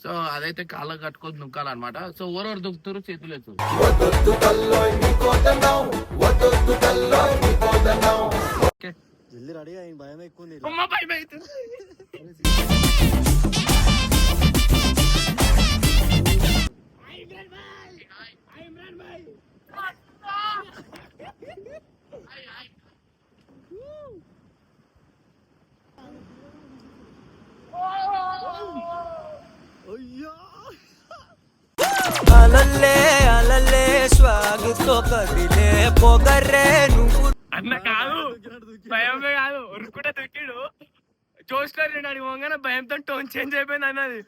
So అదైతే కాళ్ళ కట్టుకొని దుంకాలన్నమాట. సో ఓవర్ దుక్కుతారు, చేతులు ఎత్తురు. జల్దీ రెడీ అయ్యి భయం ఎక్కువ ఉంది. భయం అవుతుంది. అలల్లే అలల్లే స్వాగుతో కదిలే పొగర్రే నువ్వు అన్న కాదు, భయమే కాదు, ఉరుకుంటే దొక్కిడు. జోస్టర్ నేను అడిగి పోగానే భయంతో టోన్ చేంజ్ అయిపోయింది అన్నది.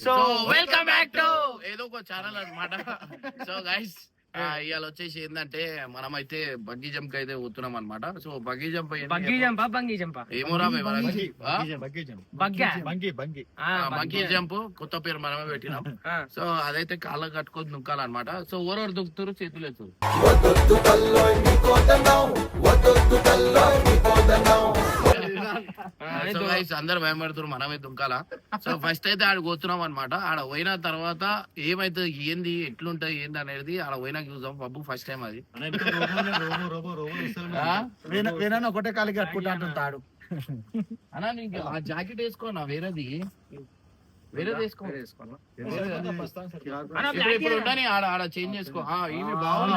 సో వెల్కమ్ బ్యాక్ టు ఏదో ఒక ఛానల్ అన్నమాట. సో గైస్ ఇవాళ వచ్చేసి ఏంటంటే మనమైతే బగ్గీ జంప్ అయితే పోతున్నాం అనమాట. సో బగ్గీ జంప్ ఏమోరా బగ్గీ జంప్ కొత్త పేరు మనమే పెట్టినాం. సో అదైతే కాళ్ళ కట్టుకొని దుంకాలన్నమాట. సో ఓవర్ దుక్కుతారు, చేతులు ఎత్తురు. సో గైస్ అందరు భయపడుతున్నారు, మనమే దుంకాలా. సో ఫస్ట్ అయితే ఆడ పోతున్నాం అనమాట. ఆడ పోయిన తర్వాత ఏమైతే ఏంది ఎట్లుంటది ఏంది అనేది ఆడ పోయినా చూసాం. పబ్బు ఫస్ట్ టైం అది. ఒకటే కాలికి కట్టుకుంటా అంటుంటాడు అన్నా నీకు ఆ జాకెట్ వేసుకోనా, వేరేది వేసుకో. ఇప్పుడు ఉండని ఆడ చేంజ్ చేసుకో. ఇవి బాగుంది.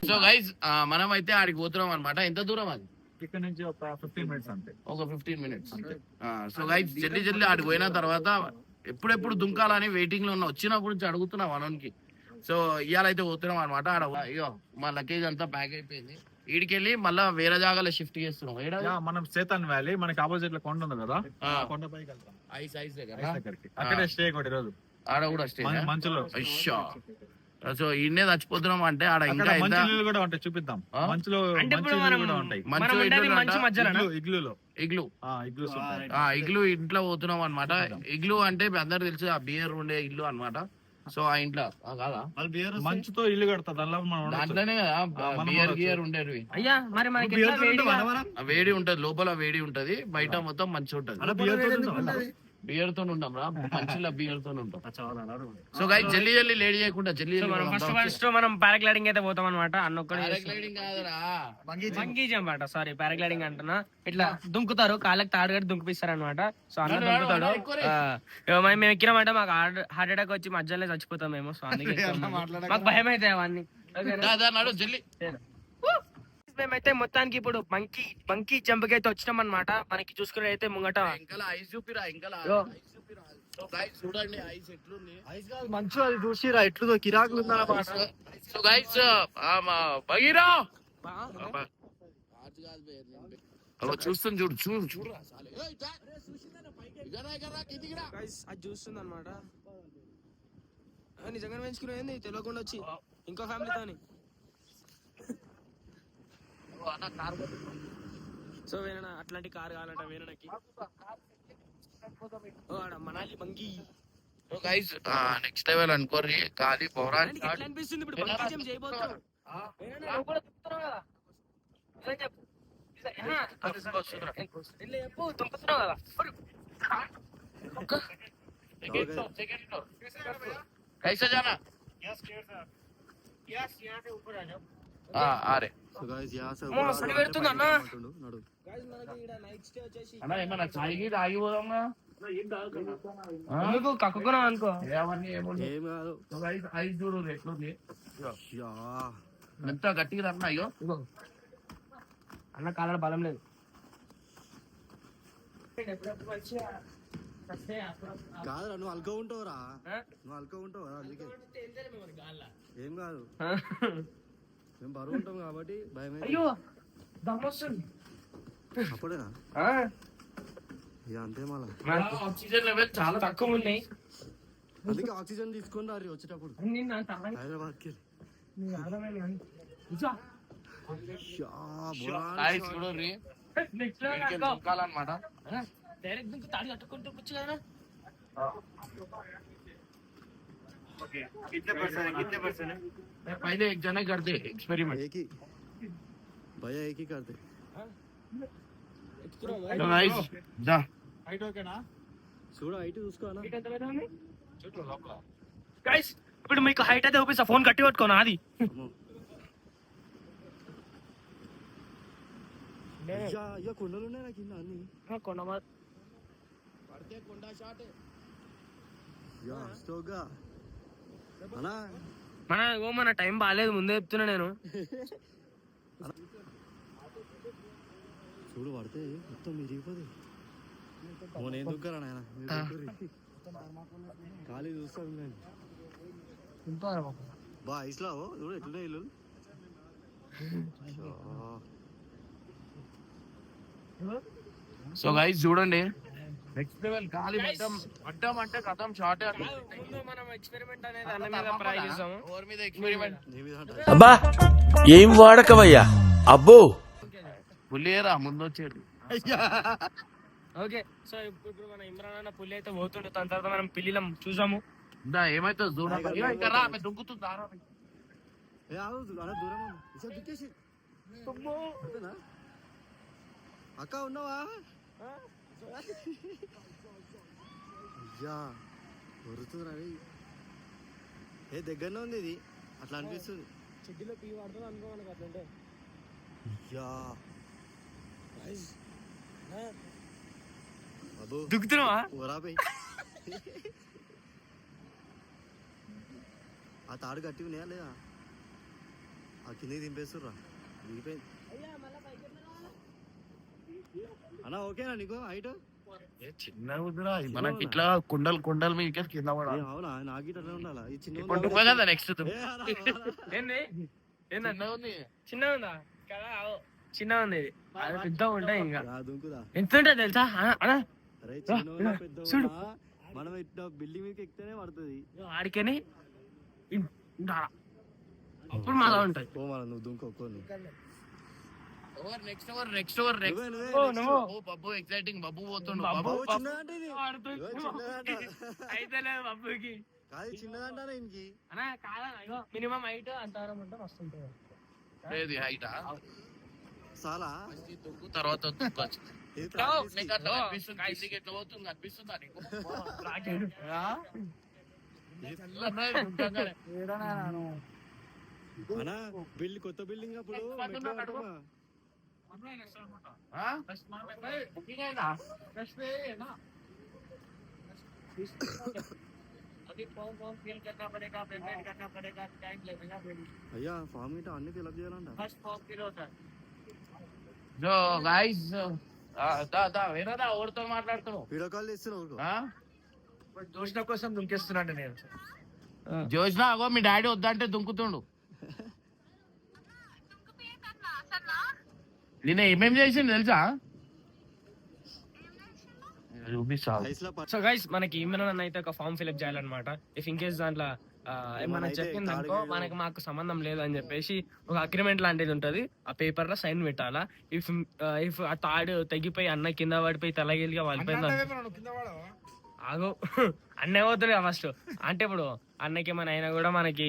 సో గైస్ మనం అయితే ఆడికి పోతున్నాం అనమాట. ఎంత దూరం అది? ఇక్కడ నుంచి ఒక 15 మినిట్స్ అంతే. ఒక 15 మినిట్స్. సో గైస్ జల్దీ ఆడికి పోయిన తర్వాత ఎప్పుడెప్పుడు దుంకాలని వెయిటింగ్ లో ఉన్నా. వచ్చినప్పుడు నుంచి అడుగుతున్నాం మనకి. సో ఇవాళ అయితే పోతున్నాం అనమాట. ఆడ అయ్యో మా లగేజ్ అంతా ప్యాక్ అయిపోయింది. ఈడికెళ్ళి మళ్ళా వేరే జాగాలో షిఫ్ట్ చేస్తున్నాం. మనం సేతన్ వ్యాలీ, మనకి ఆపోజిట్ లో కొండ ఉంది కదా, కొండ పైకి వెళ్తాం. ఐస్ అక్కడే స్టే ఒకటి రోజు. ఆడ కూడా స్టే మంచులో. సో ఇన్నే చచ్చిపోతున్నాం అంటే ఆడ ఇంకా మంచి కూడా ఉంటాయి, చూపిద్దాం. మంచులో కూడా ఉంటాయి. ఇగ్లు ఇంట్లో పోతున్నాం అనమాట. ఇగ్లు అంటే అందరు తెలుసు ఆ బియర్ ఉండే ఇల్లు అనమాట. సో ఆ ఇంట్లో కాదా మంచుతో ఇల్లు కడతా దాంట్లోనే కదా బియర్ గియర్ ఉండేవి. వేడి ఉంటది, లోపల వేడి ఉంటది, బయట మొత్తం మంచి ఉంటది. బియర్ తో ఉంటాం రా, మంచిగా బియర్ తో ఉంటాం. సో గైస్ జల్దీ లేడీ చేయకుండా జల్దీ ఫస్ట్ మనం పారాగ్లైడింగ్ అయితే పోతాం అనమాట. పారాగ్లైడింగ్ కాదురా, బంగీ జంప్ అంట. సారీ పారాగ్లైడింగ్ అంటున్నా. ఇట్లా దుంకుతారు, కాళ్ళకి తాడు కట్టి దుంకుపిస్తారు అనమాట. సో అన్న దుంకుతాడు. మేము ఎక్కినామంటే మాకు హార్ట్ అటాక్ వచ్చి మధ్యలో చచ్చిపోతాం మేము. సో అందుకే మాకు భయం అయితే అవన్నీ. జల్దీ మేమైతే మొత్తానికి ఇప్పుడు బంకీ జంప్ అయితే వచ్చినాం అనమాట. మనకి చూసుకునే అయితే ముంగట ఐస్ చూపిరా, ఇంకా చూడండి ఐస్ ఎట్లుంది. ఐస్ కాదు మంచు, అది చూసిరా ఎట్లుందో, కిరాకులు ఉందన్నమాట. సో గైస్ బగీరా చూస్తుంది, చూడు అది చూస్తుంది అనమాట. నిజంగా పెంచుకునేది తెలియకుండా వచ్చి ఇంకో ఫ్యామిలీతోని. సో వేరే అట్లాంటి కార్ కావాలంట వేరేకి. Manali bungee. So guys next level అనుకోరి ఖాళీ పౌరాణి అనిపిస్తుంది. ఇప్పుడు బంగీ జంప్ చేయబోతున్నాం. తుంపుతున్నావు కదా. कैसे जाना? अरे అన్నా ఏమన్నా చాయ్కి తాగి పోదామా? కక్కుకున్నాం అనుకో. ఐదు చూడు ఎట్లుంది, ఎంత గట్టిగా అన్న. అయ్యో అన్న కాళ్ళ బలం లేదు. కాదురా నువ్వు అల్క ఉంటావురా, నువ్వు అల్క ఉంటావు అందుకే ఏం కాదు. మేము బరువు ఉంటాం కాబట్టి భయం. అయ్యో దమ్మొస్తుంది అప్పుడేనా? ఇక అంతే మళ్ళా. ఆక్సిజన్ లెవెల్ చాలా తక్కువ ఉన్నాయి. అందుకే ఆక్సిజన్ తీసుకొని రా వచ్చేటప్పుడు హైదరాబాద్కి. దుంకాలన్నమాట. డైరెక్ట్ దుంకు తాడి కట్టుకుంటూ కూర్చు కదా. पहले एक जने करते एक्सपेरिमेंट. एक ही भैया एक ही करते. तो गाइस जा చూడు హైట్ చూసుకోనా. గైస్ ఇప్పుడు మీకు హైట్ అయితే చూపిస్తా, ఫోన్ కట్టి పట్టుకోనా అది. అయ్యా కొండలు ఉన్నాయి నాకు కింద అన్ని. కొండ पड़ते कोंडा शॉट యా స్టోగా అన్నా మన టైం బాగాలేదు, ముందే చెప్తున్నా నేను. చూడు పడితే మొత్తం విరిగిపోతుంది. నేను ఎందుకు కరా నాయన ఖాళీ చూస్తాను నేను. బా ఐస్లా చూడు ఎట్లున్నా ఇల్లు. సో గైస్ చూడండి నెక్స్ట్ లెవెల్ గాలి అడ్డం అంటే కథం షార్ట్. మనం ఎక్స్పెరిమెంట్ అనేది అన్న మీద ట్రై చేసాము. ఓవర్ మీద ఎక్స్పెరిమెంట్ అబ్బా ఏం వాడకవయ్యా అబ్బో. పులియరా ముందు వచ్చేది. ఓకే సో ఇప్పుడు మన ఇమ్రాన్ అన్న పులి అయితే పోతుండే, దాని తర్వాత మనం పిల్లిలం చూసాము. ఏమైతే చూడండి ఆమె దుంకుతుంది. ఏ ఆగు అలా దూరం ఉంది దుక్కేసి. అక్క ఉన్నావా? అయ్యా వరుతుంది రవి. ఏ దగ్గరనే ఉంది ఇది, అట్లా అనిపిస్తుంది. చెడ్డీలో పీ వాడుతుంది అనుకో మనకు అట్లంటే. అయ్యా బాబు దుక్కుతున్నావా? ఓరాబోయ్ ఆ తాడు కట్టి ఉన్నాయా లేదా? ఆ కిందకి దింపేస్తుర్రా, దిగిపోయింది. అన్నా ఓకేనా నీకు హైట్? చిన్న మనకి ఇట్లా కుండలు కుండలు మీకు కింద పడాలి. అవునా నాకు ఇట్లా ఉండాలా? ఈ చిన్న కదా నెక్స్ట్ చిన్న ఉందా కదా? చిన్న ఉంది, పెద్ద ఉంటాయి. ఇంకా దుంకుదా ఎంత ఉంటుంది తెలుసా అన్నా? అరే చిన్న పెద్ద మనం ఇట్లా బిల్డింగ్ మీకు ఎక్కితేనే పడుతుంది. ఆడికని అప్పుడు మళ్ళా ఉంటాయి. ఓ మన నువ్వు దుంకోని నెక్స్ట్ ఓవర్ బబ్బు ఎక్సైటింగ్. బబ్బు పోతుండు. అయితే లేదు బబ్బుకి. కాదు చిన్నదంటారా ఇంకి అన్నా కాదా? మినిమం హైట్ అంతవరం ఉంటే మస్తు ఉంటుంది. లేదు హైట్ చాలా తర్వాత దుంకొచ్చు. ఎట్లా పోతుంది అనిపిస్తుందా నీకు? అన్నా బిల్డింగ్ కొత్త బిల్డింగ్ అప్పుడు అయ్యా ఫామ్ గిట్ట అన్ని ఫిల్అప్ చేయాలంట. ఎవరితో మాట్లాడుతున్నావు? వీడియో కాల్ చేస్తున్నావు దోషణ కోసం దుంకేస్తున్నాడు నేను. జోష్న అగో మీ డాడీ వద్దంటే దుంకుతుండు. నేను ఏమేమి చేసింది తెలుసా? సో గైస్ మనకి ఇమ్రాన్ అయితే ఒక ఫామ్ ఫిల్అప్ చేయాలన్నమాట. ఇఫ్ ఇన్ కేస్ దాంట్లో ఏమన్నా చెప్పింది అనుకో మాకు సంబంధం లేదని చెప్పేసి ఒక అగ్రిమెంట్ లాంటిది ఉంటది. ఆ పేపర్ లో సైన్ పెట్టాలా. ఇఫ్ ఆ తాడు తెగిపోయి అన్న కింద పడిపోయి తలగిలిగా వాలిపోయింది ఆగో అన్నే పోతుంది ఫస్ట్. అంటే ఇప్పుడు అన్నకి ఏమైనా అయినా కూడా మనకి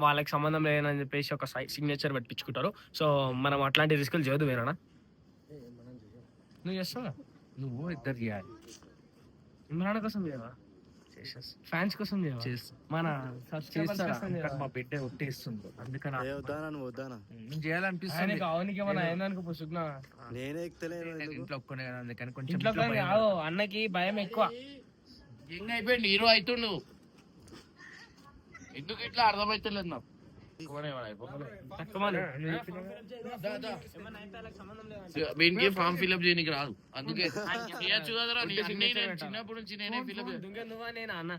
వాళ్ళకి సంబంధం లేదని చెప్పేసి ఒక సిగ్నేచర్ పెట్టించుకుంటారు. సో మనం అట్లాంటి రిస్కులు చేయదు. వేరేనా నువ్వు చేస్తావా? నువ్వు ఇద్దరు చేయాలి. ఇమ్రాన్ కోసం చేయవా? ఫ్యాన్స్ కోసం చేయవా? మన మా బిడ్డ ఒట్టేస్తుంది అందుకని చేయాలనిపిస్తుంది. అవనికి ఏమైనా అయిందనుకో పుసుకున్నా నేనే ఎక్కలేదు ఇంట్లో ఒక్కనే కదా అందుకని కొంచెం ఇంట్లో అన్నకి భయం ఎక్కువ. యంగ్ అయిపోయింది, హీరో అవుతుండు. ఎందుకు ఇట్లా అర్థమైతలేదు నాకు. వీనికి ఫామ్ ఫిల్అప్ చేయడానికి రాదు, అందుకే చేయొచ్చు కదరా. చిన్నప్పటి నుంచి నేనే ఫిల్అప్ అన్న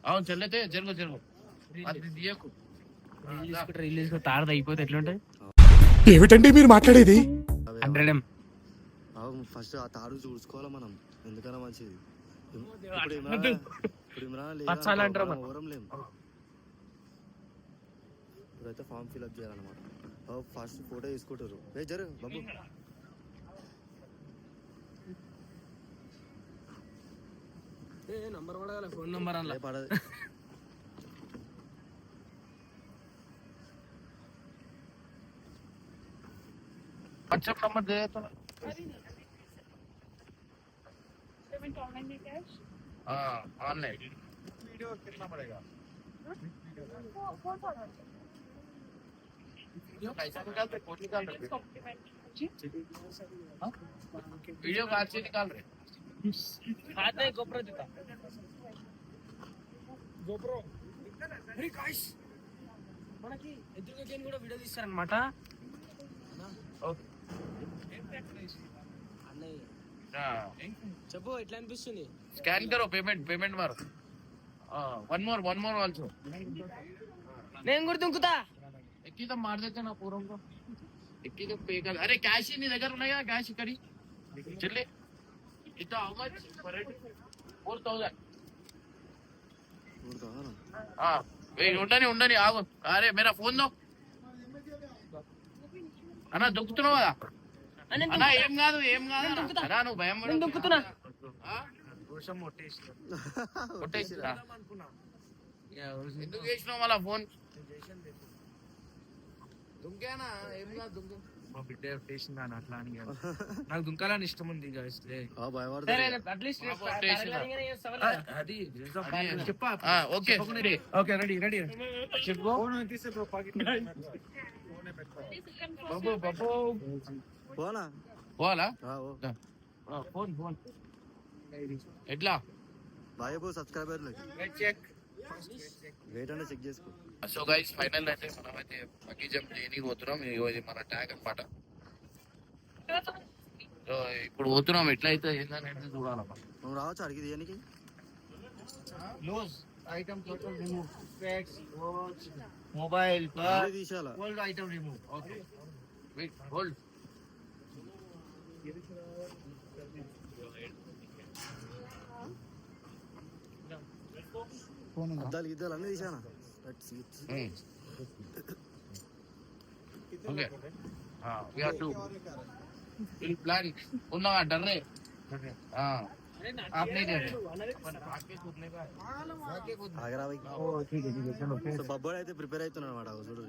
అవును చెల్లతే జరుగు అది తీయకు. రిలీజ్ తారది అయిపోతే ఎట్లుంటది? ఏమిటండి మీరు మాట్లాడేది? 100 ఫస్ట్ ఆ తాడు చూసుకోవాలా మనం, ఎందుకన్నా మంచిది. ఇప్పుడు ఇమ్రాన్ పచ్చాలంటారు మనం మనం. ఓరం లేము. ఇప్పుడైతే ఫామ్ ఫిల్అప్ చేయాలన్నమాట. ఫస్ట్ ఫోటో తీసుకుంటారు. జరు బాబు నంబర్ కూడా ఫోన్ నంబర్ అలా పడదు. व्हाट्सएप नंबर दे देता हाँ ऑनलाइन वीडियो कितना पड़ेगा वीडियो कैसा निकालते फोटो निकाल रहे वीडियो कहाँ से निकाल रहे हाथ में गोप्रो दिखा गोप्रो अरे गाइस మనకి ఎదురుగా గేమ్ కూడా వీడియో తీస్తారన్నమాట. చెప్పు ఎట్లా అనిపిస్తుంది? स्कैन करो पेमेंट मारो वन मोर आल्सो నేను కూడా దుంకుతా. ఎక్కి तो मार देते ना पूरों को ఎక్కి तो पे कर अरे कैश ही नहीं దగ్గర ఉన్నాయా कैश करी चले इतना हाउ मच 4000 हां वेट ఉండని ఆగు अरे मेरा फोन दो అన్న దుక్కుతున్నావు కదా అన్న ఏం కాదు అన్నా నువ్వు భయం పడకు. నేను దుక్కుతున్నా. ఆ? కొట్టేసిరా? ఎందుకు చేసినావు మళ్ళా ఫోన్ దుంకేనా ఏం కాదు దుంకు మా బిడ్డ టేషన్ అట్లా అని కాదు. నాకు దుంకాలని ఇష్టం ఉంది guys. సరే భయపడతారు. అట్లీస్ట్ అది చెప్పా ఓకే ఓకే రెడీ చెప్పు. పోనా పోవాలా ఓ. ఫోన్ ఎట్లా బాయ్ సబ్స్క్రైబర్లు వెయిట్ అంటే చెక్ చేసుకో. సో గైస్ ఫైనల్ అయితే మనమైతే బగ్గీ జంప్ చేయడానికి పోతున్నాం. ఇది మన ట్యాగ్ అన్నమాట. సో ఇప్పుడు పోతున్నాం, ఎట్లయితే ఏంటనేది చూడాలమ్మా. నువ్వు రావచ్చు అడిగి దేనికి? Loose item total remove specs watch mobile అన్నీ తీసేయాలా? Old item remove. Okay wait hold అద్దాలు గిద్దాలు అన్నీ తీసానా? Okay we have to will plan ఉన్నా डर रहे हां आप नहीं डर रहे ఆగరా భయ్. సో బబ్బోడు అయితే ప్రిపేర్ అవుతున్నాడు అన్నమాట. చూడు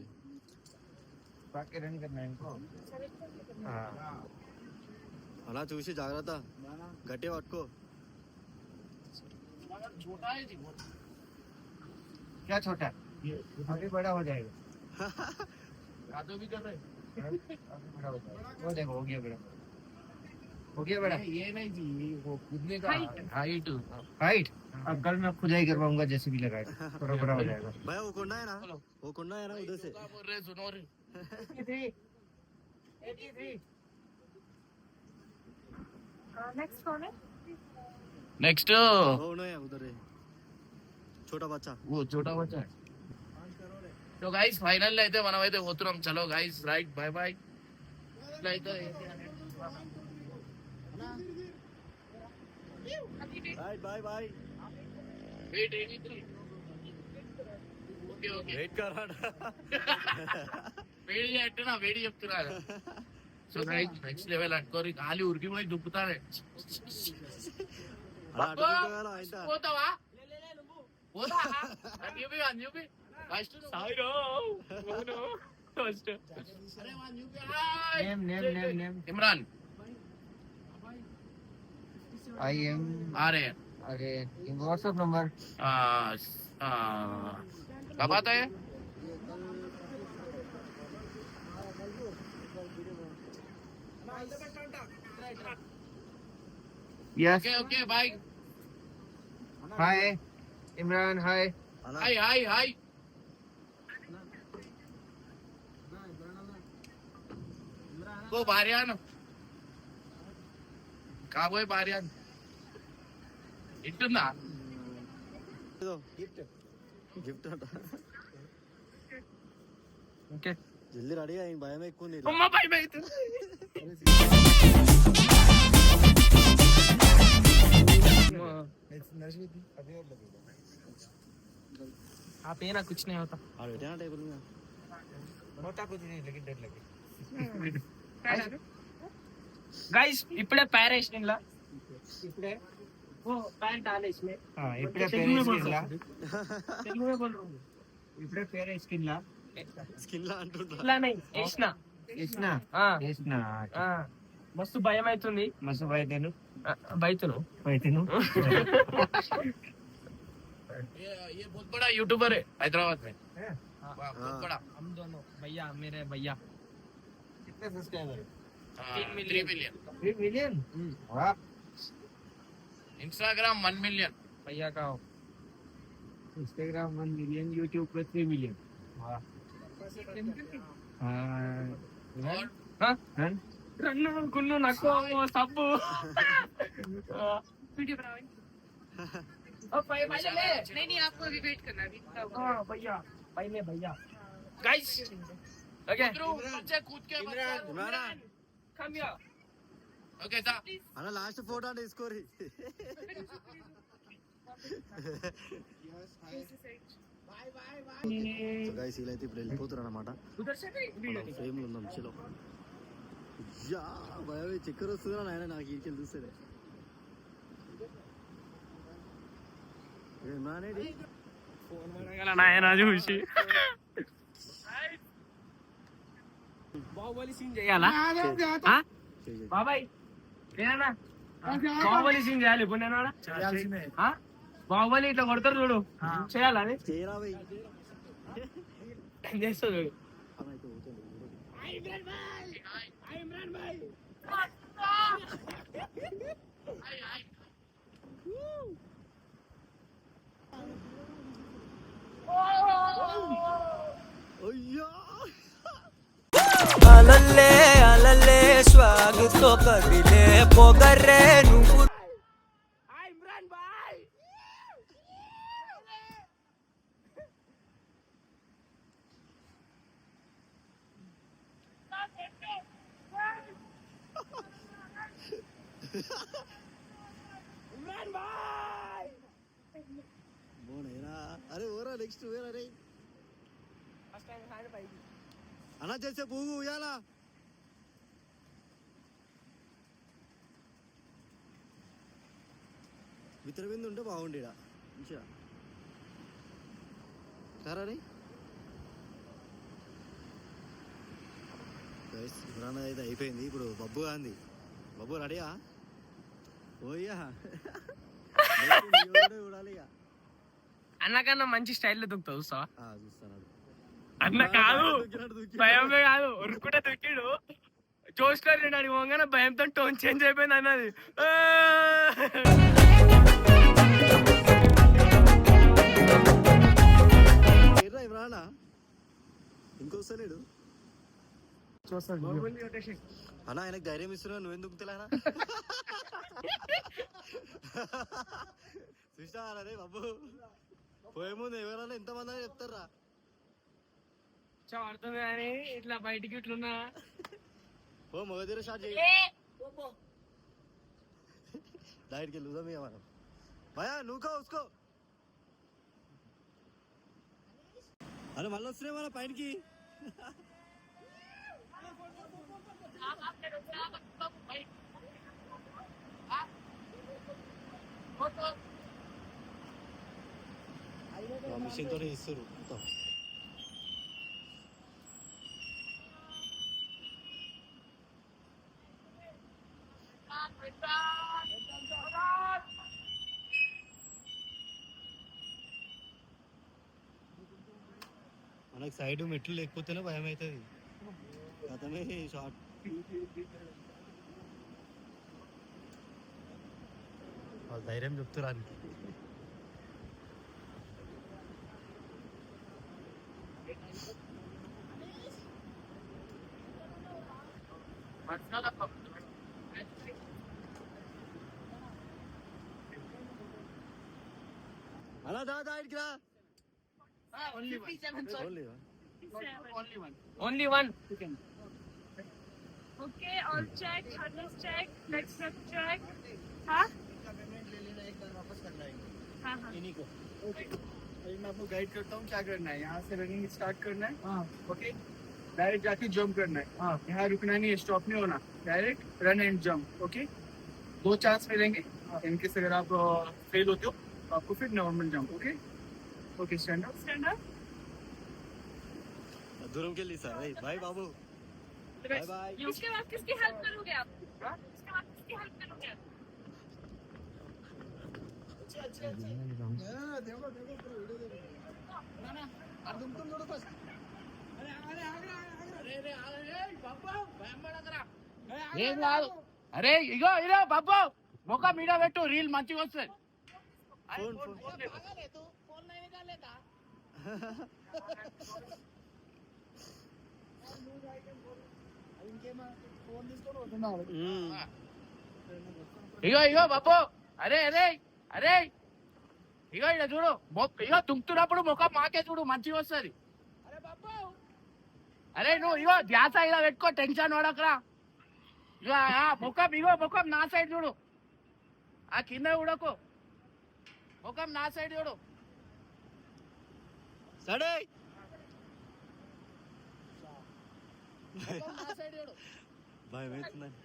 అలా చూసి జాగ్రత్త, గట్టిగా పట్టుకో. छोटा है जी क्या छोटा अभी बड़ा हो जाएगा. कादो भी कर रहे वो देखो हो गया बेटा ये नहीं जी वो कूदने का हाइट हाइट. अब कल मैं खुदाई करवाऊंगा जैसे भी लगाएगा थोड़ा बड़ा हो जाएगा. भैया वो कोंडा है ना, वो कोंडा है ना उधर से. बोल रहे सुनो रे नेक्स्ट वो नहीं है उधर है, छोटा बच्चा. वो छोटा बच्चा है. तो गाइस फाइनल అయితే మనం అయితే పోతున్నాం. చలో గాయ్స్ రైట్ బై బై. అయితే bye bye. Wait 83 okay okay wait కరాడా? వేడి అంటున్నా వేడి చెప్తున్నా. సో గైస్ నెక్స్ట్ లెవెల్ అనుకోరి గాలి ఉరికిపోయి దుక్కుతానే. అలా అడుగుతావాలా అయితే? పోతావా పోతా న్యూబీ ఫస్ట్ అరే వా newbie name Imran I am आ रहे हैं. अरे व्हाट्सएप नंबर कब आता है? Yes okay okay bye. Hi Imran hi. అలా हाय हाय हाय. वो भार्यान కాబోయే భార్యాన్ ఇట్టుందా? గిఫ్ట్ అంట. ओके జల్దీ రెడీ అయ్యి భయం ఎక్కువ ఉంది అమ్మ భయం అవుతుంది. ఆ పేరు నాకు వచ్చినాయి అవుతా టేబుల్ మీద गाइस इपड़े पैर వేసినలా ఇప్పుడే ఓ पैंट डाले इसमें ఇప్పుడే తెలుగు में बोल పేరు रहा हूं తెలుగు में बोल रहा हूं ఇప్పుడే పేరు వేసుకున్నా స్కిన్ లా అంటుంటా ఇట్లా नहीं వేసిన వేసినా ఆ వేసినా ఆ మస్తు భయం అవుతుంది మస్తు బయటను బయటను బయటను ये बहुत बड़ा यूट्यूबर है हैदराबाद में बहुत बड़ा हम दोनों भैया मेरे भैया कितने सब्सक्राइबर 3 मिलियन 3 मिलियन वाह इंस्टाग्राम 1 मिलियन भैया का हो इंस्टाग्राम 1 मिलियन यूट्यूब पे 3 मिलियन वाह और हाँ रन रन्नु गुन्नु नको सब्बू वीडियो बनाओ पहले ले नहीं आपको अभी वेट करना अभी हाँ भैया पहले भैया गाइस ओके बच्चे कूद के ఇమ్రాన్ कम हियर ओके था అన్న లాస్ట్ ఫోటో అంటే తీసుకోరి సో గైస్ వీళ్ళైతే ఇప్పుడు వెళ్ళిపోతారు అనమాట उधर से भी वीडियो ఫ్రేమ్ లో ఉందాం చలో యా భయ చక్కెర వస్తుందా నాయన నాకు ఇక్కడికి చూస్తే ఇమ్రాన్ ఏంటి నాయన చూసి బాహుబలి సీన్ చేయాలా ఆ? బాబాయ్ నేనా బాహుబలి సీన్ చేయాలి ఇప్పుడు నేను ఆ? బాహుబలి ఇట్లా కొడతారు చూడు చేయాలని చేయరా భయ్ చేస్తా చూడు అయితే పోతుంది అయ్యా అలల్లే అలల్లే స్వాగతో కదిలే పొగర్రే నువ్వు బోనేరా అరే ఓరా నెక్స్ట్ వేరా రే అన్నా చేసే పువ్వు ఉయ్యాలా వితర బిందు ఉంటే బాగుండేడా మంచిగా కారా రే ఇమ్రాన్ అయితే అయిపోయింది ఇప్పుడు బబ్బు గాంధీ బబ్బు రెడీయా ఓయ్యా చూడాలి ఇక అన్నకన్నా మంచి స్టైల్లో దుక్కుతావు చూస్తావా చూస్తాను అన్న కాదు భయంలో కాదు ఉరుకుంటే దుక్కిడు జోష్లో రెండు పోగానే భయంతో టోన్ చేంజ్ అయిపోయింది అన్నది ఆ! ఏరా ఇమ్రానా ఇంకొస్తలేడు అన్న ఆయనకు ధైర్యం ఇస్తున్నావు నువ్వెందుకు తెలానా చూసినా అరే బాబు పోయే ముందు ఎవరైనా ఎంతమంది అని చెప్తారా అర్థం కానీ ఇట్లా బయటికి ఇట్లున్నా ఓ మగధీర స్టార్ట్ చేయి డైరెక్ట్కి వెళ్ళుదాం ఇక మనం భయా నువ్వుకో ఉసుకో అరే మళ్ళీ వస్తున్నాయి మన పైనకి మిషన్ తోనే ఇస్తారు మొత్తం మనకు సైడ్ మెట్లు లేకపోతేనే భయం అవుతుంది గతమే షార్ట్ వాళ్ళు ధైర్యం చెప్తున్నారు అలా దాదా ఇక్కడా only only one. Okay, all check, harness check, leg strap check. हाँ? हाँ हाँ. इन्हीं को अभी मैं आपको गाइड करता हूँ क्या करना है. यहाँ से रनिंग स्टार्ट करना है. ओके, डायरेक्ट जाके जंप करना है. यहाँ रुकना नहीं है, स्टॉप नहीं होना, direct run and jump. Okay, 2 chance मिलेंगे. इनकेस अगर आप फेल होते हो तो आपको फिर normal jump. Okay okay, stand up. Stand up. दूरम के लिए सर. बाय बाबू. Bye bye. उसके बाद किसकी हेल्प करोगे आप? उसके बाद किसकी हेल्प करोगे आप? ఏం కాదు. అరే ఇగో ఇరో బాబు మొక్క మీద పెట్టు, రీల్ మంచిగా వస్తుంది. ఇగో ఇగో బాబు. అరే అరే అరే ఇగో ఇక్కడ చూడు, ఇగో తుంకుతున్నప్పుడు ముఖం మాకే చూడు, మంచిగా వస్తుంది. అరే నువ్వు ఇగో ధ్యాస ఇలా పెట్టుకో, టెన్షన్ పడకరా. ఇగో ముఖం ఇగో ముఖం నా సైడ్ చూడు, ఆ కింద చూడకు, ముఖం నా సైడ్ చూడు. సడే ముఖం నా సైడ్ చూడు. భయం అవుతుందండి.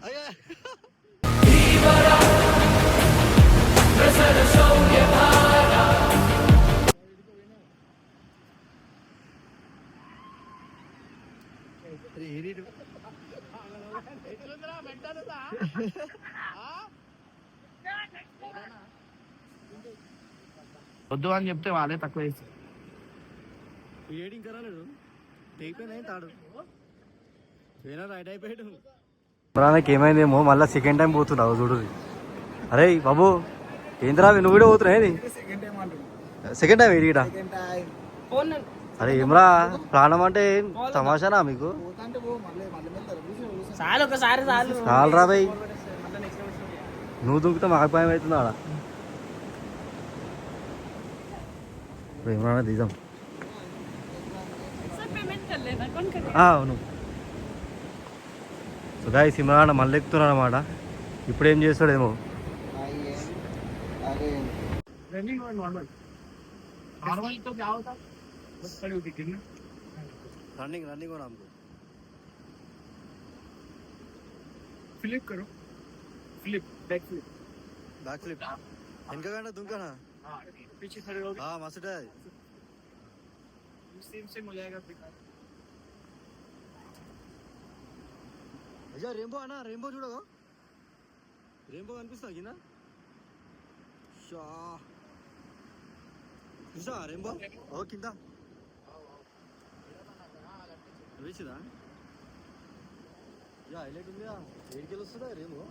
అయ్యా ఎట్లుందిరా మెంటల్ ఉందా? వద్దు అని చెప్తే వాళ్ళే తక్కువ చేస్తారు. ఏడింగ్ కరాలేడు తెగిపోయినా తాడు పోయినా రైట్ అయిపోయాడు. నాకు ఏమైందేమో మళ్ళీ సెకండ్ టైం పోతున్నావు చూడు. అరే బాబు ఏంద్రా నువ్వు కూడా పోతున్నాయి సెకండ్ టైం ఏడిట. అరే ఏమ్రా ప్రాణం అంటే తమాషానా మీకు? చాలు ఒకసారి చాలు. చాలరా భయ్, నువ్వు దుంకుతా మాకు భయం అవుతుంది ఆడ. ఏమరా తీద్దాం. सर पेमेंट कर लेना. कौन करेगा? అవును. సో గాయ్స్ ఇమ్రాన్ మళ్ళీ ఎక్కుతున్నాడు అనమాట. ఇప్పుడు ఏం చేస్తాడేమో. रनिंग और नॉर्मल नॉर्मल तो क्या होता? बस खड़ी होती गिरना. రన్నింగ్ రన్నింగ్ हो हमको. फ्लिप करो, flip back flip. Back flip వెనకగానే దుంకనా. पीछे खड़े हो మస్తు सेम सेम हो जाएगा. అయ్యా రెయిన్బో అన్న, రెయిన్బో చూడగా రెయిన్బో కనిపిస్తా కింద. చూసా రెయిన్బో ఓ కింద వేసిదా. యా హైలైట్ ఉందా, ఏడికెళ్ళి వస్తుందా రెయిన్బో.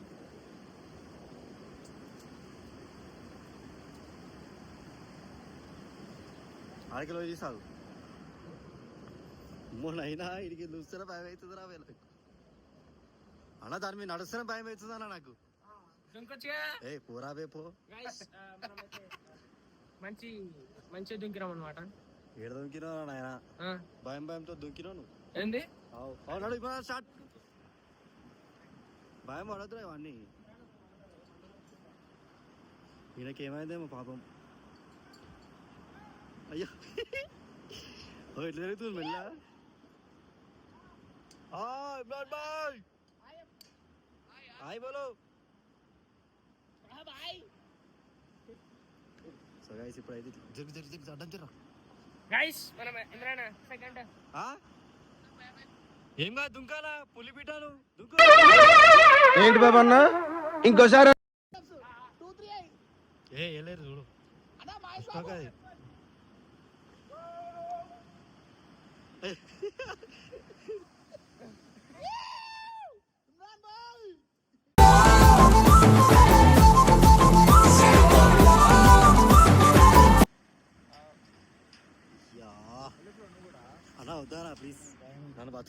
ఆడికెళ్ళి పోయి తీసాగు. మొన్నైనా ఇడికి చూస్తారా భయం అవుతుందిరా వీళ్ళకి అన్న. దాని మీద నడుస్తారా భయం అవుతుందన్నా నాకు. ఏ పోరా బే పో. మంచి మంచిగా దుంకినాం అనమాట. ఏడ దుంకినావు నాయన, భయం భయంతో దుంకినావు నువ్వు. ఏంది అవునాడు ఇప్పుడు స్టార్ట్. భయం పడద్దురా ఇవన్నీ. ఈయనకేమైందేమో పాపం. అయ్యో ఓ ఎట్లా జరుగుతుంది మెల్ల. ఇమ్రాన్ బాయ్ హాయ్ బోలో. సో గైస్ ఇప్పుడు అయితే జరుగు అడ్డం తిరా. గైస్ మనం ఇమ్రాన్ సెకండ్. ఏం కాదు దుంకాలా, పులి పిట్టాను దుంకు. ఏంటి బాబు అన్న ఇంకోసారి ఏ వెళ్ళారు చూడు.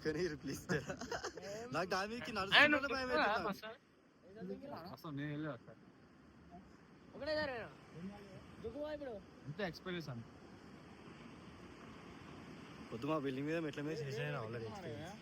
తీసుకొని ప్లీజ్ నాకు దానికి ఆయన నడుచుకుంటే భయం అవుతుంది. ఒకటే జరగదు. దుక్కుపో ఇప్పుడు. ఎక్స్పీరియన్స్ అంత పొద్దు మా బిల్డింగ్ మీద మెట్ల మీద చేసాను ఆల్రెడీ ఎక్స్పీరియన్స్.